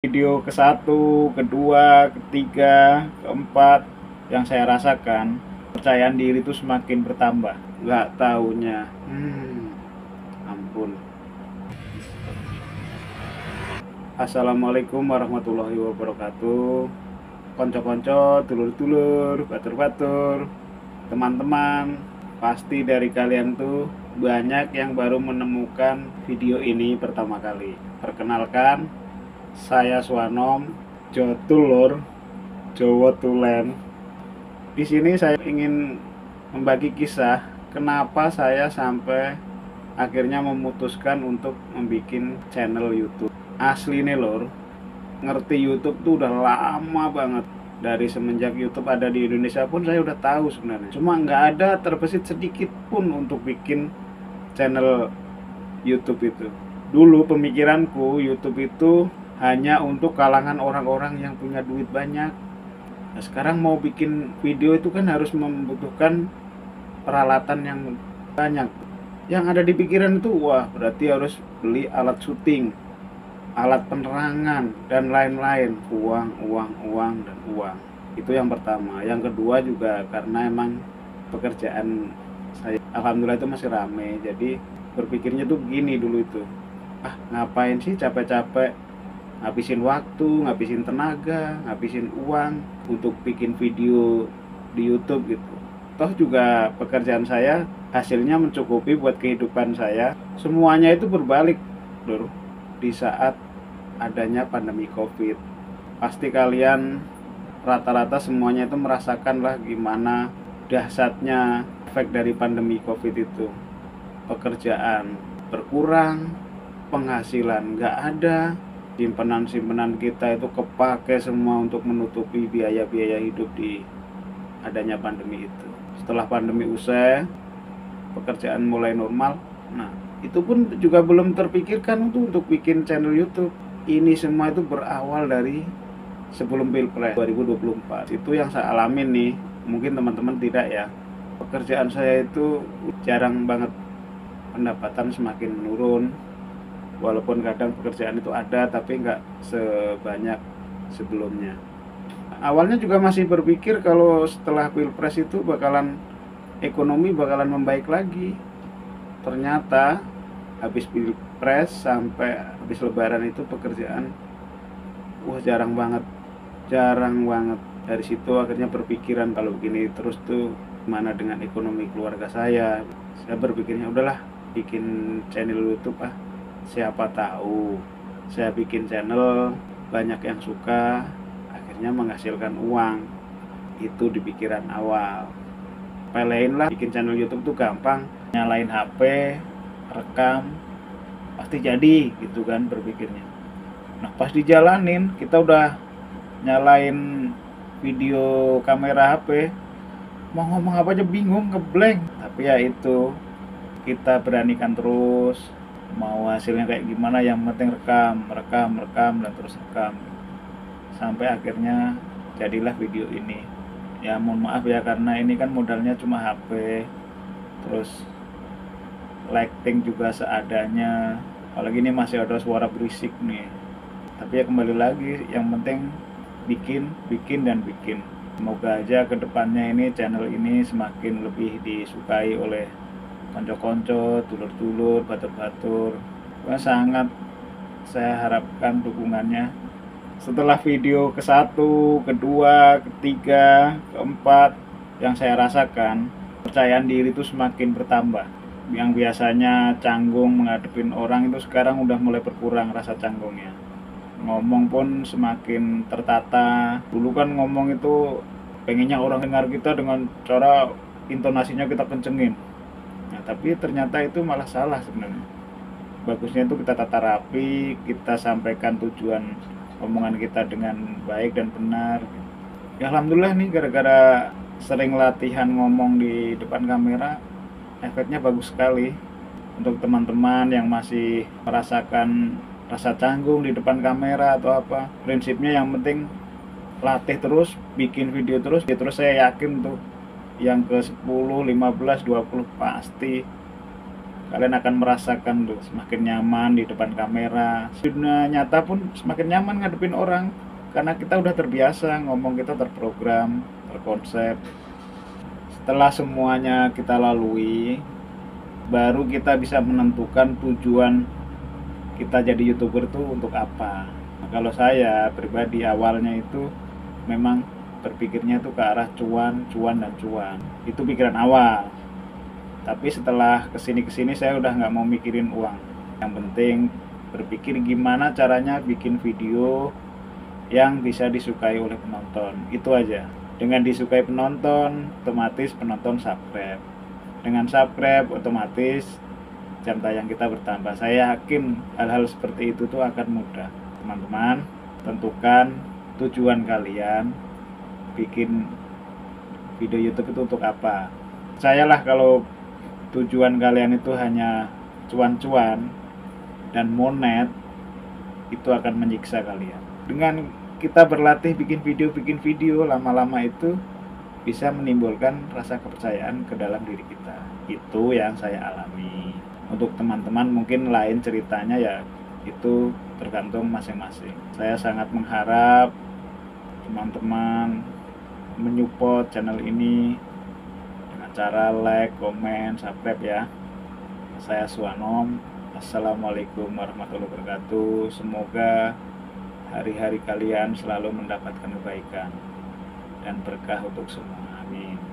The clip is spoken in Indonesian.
Video ke satu, kedua, ketiga, keempat yang saya rasakan, kepercayaan diri itu semakin bertambah. Nggak taunya, ampun. Assalamualaikum warahmatullahi wabarakatuh. Konco-konco, dulur-dulur, batur-batur, teman-teman, pasti dari kalian tuh banyak yang baru menemukan video ini pertama kali. Perkenalkan, saya Swanom, Jotulur, Jowo Tulen. Di sini saya ingin membagi kisah kenapa saya sampai akhirnya memutuskan untuk membuat channel YouTube. Asli nih lor, ngerti YouTube tuh udah lama banget. Dari semenjak YouTube ada di Indonesia pun saya udah tahu sebenarnya. Cuma nggak ada terbesit sedikit pun untuk bikin channel YouTube itu. Dulu pemikiranku YouTube itu hanya untuk kalangan orang-orang yang punya duit banyak. Nah, sekarang mau bikin video itu kan harus membutuhkan peralatan yang banyak. Yang ada di pikiran itu, wah berarti harus beli alat syuting, alat penerangan, dan lain-lain. Uang, dan uang. Itu yang pertama. Yang kedua juga karena emang pekerjaan saya alhamdulillah itu masih rame. Jadi berpikirnya tuh gini dulu itu, ngapain sih capek-capek ngabisin waktu, ngabisin tenaga, ngabisin uang untuk bikin video di YouTube gitu. Toh juga pekerjaan saya hasilnya mencukupi buat kehidupan saya. Semuanya itu berbalik Lur, di saat adanya pandemi COVID. Pasti kalian rata-rata semuanya itu merasakan lah gimana dahsyatnya efek dari pandemi COVID itu. Pekerjaan berkurang, penghasilan nggak ada, simpenan kita itu kepake semua untuk menutupi biaya-biaya hidup di adanya pandemi itu. Setelah pandemi usai, pekerjaan mulai normal. Nah, itu pun juga belum terpikirkan untuk bikin channel YouTube. Ini semua itu berawal dari sebelum Pilpres 2024. Itu yang saya alamin nih. Mungkin teman-teman tidak ya. Pekerjaan saya itu jarang banget, pendapatan semakin menurun. Walaupun kadang pekerjaan itu ada, tapi nggak sebanyak sebelumnya. Awalnya juga masih berpikir kalau setelah Pilpres itu ekonomi bakalan membaik lagi. Ternyata habis Pilpres sampai habis Lebaran itu pekerjaan jarang banget. Dari situ akhirnya berpikiran kalau begini terus tuh gimana dengan ekonomi keluarga saya. Saya berpikirnya udahlah bikin channel YouTube siapa tahu saya bikin channel banyak yang suka, akhirnya menghasilkan uang. Itu di pikiran awal. Pelein lah, bikin channel YouTube tuh gampang, nyalain HP, rekam, pasti jadi gitu kan berpikirnya. Nah pas dijalanin, kita udah nyalain video kamera HP, mau ngomong apa aja bingung, ngeblank. Tapi ya itu, kita beranikan terus. Mau hasilnya kayak gimana, yang penting rekam dan terus rekam sampai akhirnya jadilah video ini. Ya mohon maaf ya karena ini kan modalnya cuma HP, terus lighting juga seadanya, apalagi ini masih ada suara berisik nih. Tapi ya kembali lagi, yang penting bikin. Semoga aja kedepannya ini channel ini semakin lebih disukai oleh konco-konco, dulur-dulur, batur-batur. Sangat saya harapkan dukungannya. Setelah video ke satu, kedua, ketiga, keempat yang saya rasakan, kepercayaan diri itu semakin bertambah. Yang biasanya canggung menghadapin orang itu sekarang udah mulai berkurang rasa canggungnya. Ngomong pun semakin tertata. Dulu kan ngomong itu pengennya orang dengar kita dengan cara intonasinya kita kencengin. Nah, tapi ternyata itu malah salah sebenarnya. Bagusnya itu kita tata rapi, kita sampaikan tujuan omongan kita dengan baik dan benar. Ya alhamdulillah nih, gara-gara sering latihan ngomong di depan kamera, efeknya bagus sekali. Untuk teman-teman yang masih merasakan rasa canggung di depan kamera atau apa, prinsipnya yang penting latih terus, bikin video terus saya yakin tuh yang ke 10, 15, 20 pasti Kalian akan merasakan tuh semakin nyaman di depan kamera. Dunia nyata pun semakin nyaman ngadepin orang karena kita udah terbiasa, ngomong kita terprogram, terkonsep. Setelah semuanya kita lalui, baru kita bisa menentukan tujuan kita jadi YouTuber itu untuk apa. Nah, kalau saya pribadi awalnya itu memang berpikirnya itu ke arah cuan, cuan dan cuan. Itu pikiran awal. Tapi setelah kesini saya udah nggak mau mikirin uang. Yang penting berpikir gimana caranya bikin video yang bisa disukai oleh penonton. Itu aja. Dengan disukai penonton, otomatis penonton subscribe. Dengan subscribe, otomatis jam tayang kita bertambah. Saya yakin hal-hal seperti itu tuh akan mudah. Teman-teman, tentukan tujuan kalian bikin video YouTube itu untuk apa. Percayalah kalau tujuan kalian itu hanya cuan-cuan dan monet, itu akan menyiksa kalian. Dengan kita berlatih bikin video, lama-lama itu bisa menimbulkan rasa kepercayaan ke dalam diri kita. Itu yang saya alami. Untuk teman-teman mungkin lain ceritanya, ya itu tergantung masing-masing. Saya sangat mengharap teman-teman menyupport channel ini dengan cara like, komen, subscribe ya. Saya Suanom. Assalamualaikum warahmatullahi wabarakatuh. Semoga hari-hari kalian selalu mendapatkan kebaikan dan berkah untuk semua. Amin.